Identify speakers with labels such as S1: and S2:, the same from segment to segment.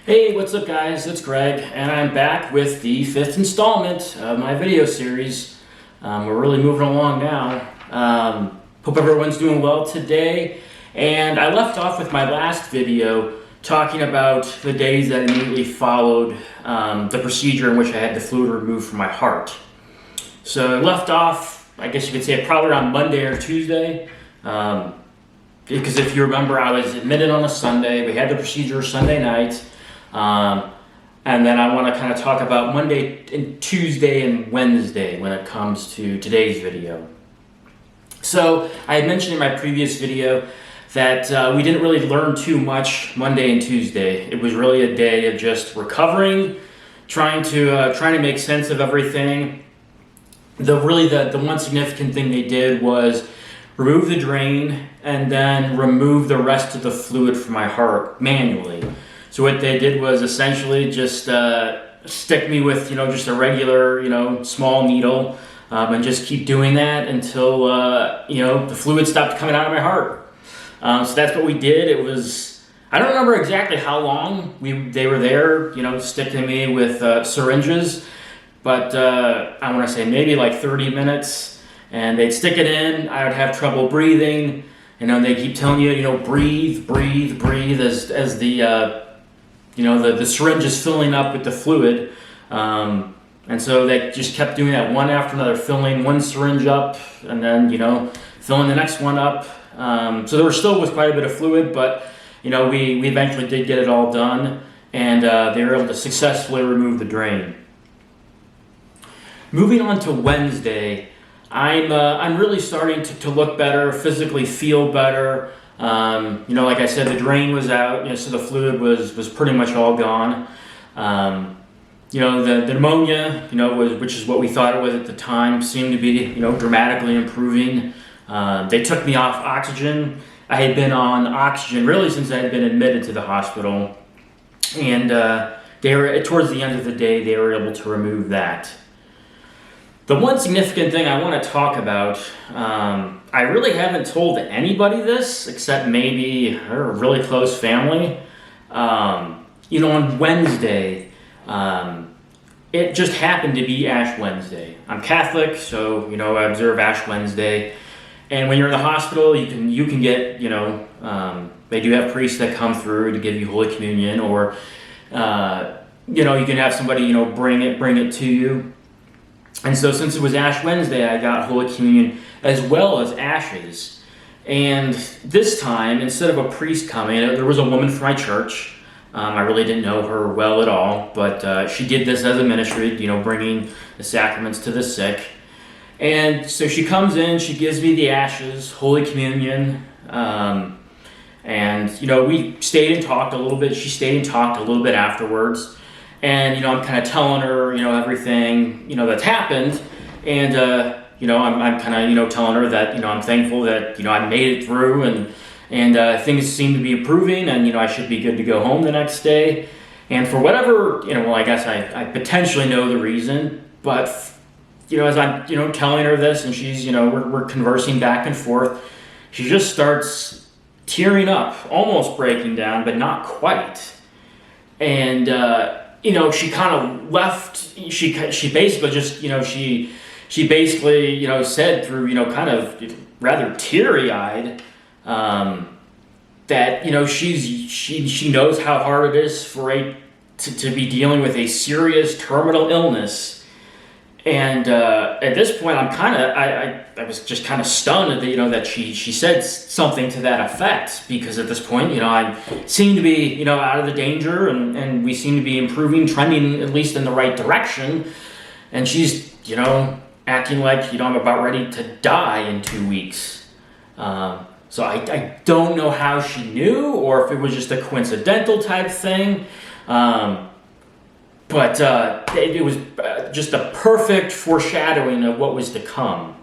S1: Hey, what's up guys? It's Greg, and I'm back with the 5th installment of my video series. We're really moving along now. Hope everyone's doing well today. And I left off with my last video talking about the days that immediately followed the procedure in which I had the fluid removed from my heart. So I left off, I guess you could say, probably around Monday or Tuesday. Because if you remember, I was admitted on a Sunday. We had the procedure Sunday night. And then I want to kind of talk about Monday and Tuesday and Wednesday when it comes to today's video. So I had mentioned in my previous video that we didn't really learn too much Monday and Tuesday. It was really a day of just recovering, trying to make sense of everything. The one significant thing they did was remove the drain and then remove the rest of the fluid from my heart manually. So what they did was essentially just stick me with, just a regular, small needle, and just keep doing that until, the fluid stopped coming out of my heart. So that's what we did. It was, I don't remember exactly how long they were there, sticking me with syringes, but I want to say maybe like 30 minutes, and they'd stick it in. I would have trouble breathing, they keep telling you, breathe, breathe, breathe as the syringe is filling up with the fluid. And so they just kept doing that one after another, filling one syringe up and then, filling the next one up. So there still was quite a bit of fluid, but, we eventually did get it all done, and they were able to successfully remove the drain. Moving on to Wednesday, I'm really starting to look better, physically feel better. Like I said, the drain was out, so the fluid was pretty much all gone. The pneumonia, which is what we thought it was at the time, seemed to be, dramatically improving. They took me off oxygen. I had been on oxygen really since I had been admitted to the hospital. And they were, towards the end of the day, they were able to remove that. The one significant thing I want to talk about, I really haven't told anybody this except maybe a really close family. On Wednesday, it just happened to be Ash Wednesday. I'm Catholic, so I observe Ash Wednesday. And when you're in the hospital, you can get they do have priests that come through to give you Holy Communion, or you can have somebody bring it to you. And so since it was Ash Wednesday, I got Holy Communion as well as ashes. And this time, instead of a priest coming, there was a woman from my church. I really didn't know her well at all, but she did this as a ministry, bringing the sacraments to the sick. And so she comes in, she gives me the ashes, Holy Communion, and we stayed and talked a little bit. She stayed and talked a little bit afterwards. And, I'm kind of telling her, everything, that's happened. And, I'm kind of, telling her that, I'm thankful that, I made it through and things seem to be improving and, I should be good to go home the next day. And for whatever, I guess I potentially know the reason, but, as I'm, telling her this and she's, we're conversing back and forth, she just starts tearing up, almost breaking down, but not quite. And, she kind of left, she basically just, she basically, said through, kind of rather teary-eyed, that, she knows how hard it is for to be dealing with a serious terminal illness. And at this point, I was just kind of stunned that, that she said something to that effect, because at this point, I seem to be, out of the danger and we seem to be improving, trending at least in the right direction. And she's, acting like, I'm about ready to die in 2 weeks. So I don't know how she knew or if it was just a coincidental type thing. But it was just a perfect foreshadowing of what was to come.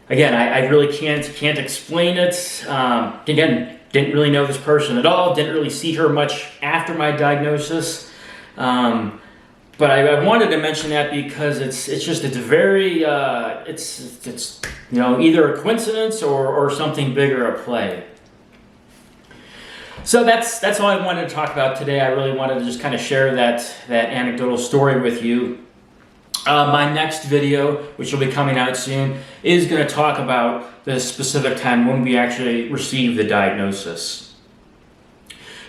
S1: Again, I really can't explain it. Again, didn't really know this person at all. Didn't really see her much after my diagnosis. But I wanted to mention that because it's very it's either a coincidence or something bigger at play. So that's all I wanted to talk about today. I really wanted to just kind of share that anecdotal story with you. My next video, which will be coming out soon, is going to talk about the specific time when we actually received the diagnosis.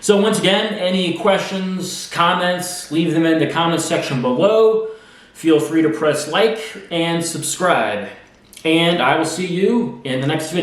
S1: So once again, any questions, comments, leave them in the comments section below. Feel free to press like and subscribe. And I will see you in the next video.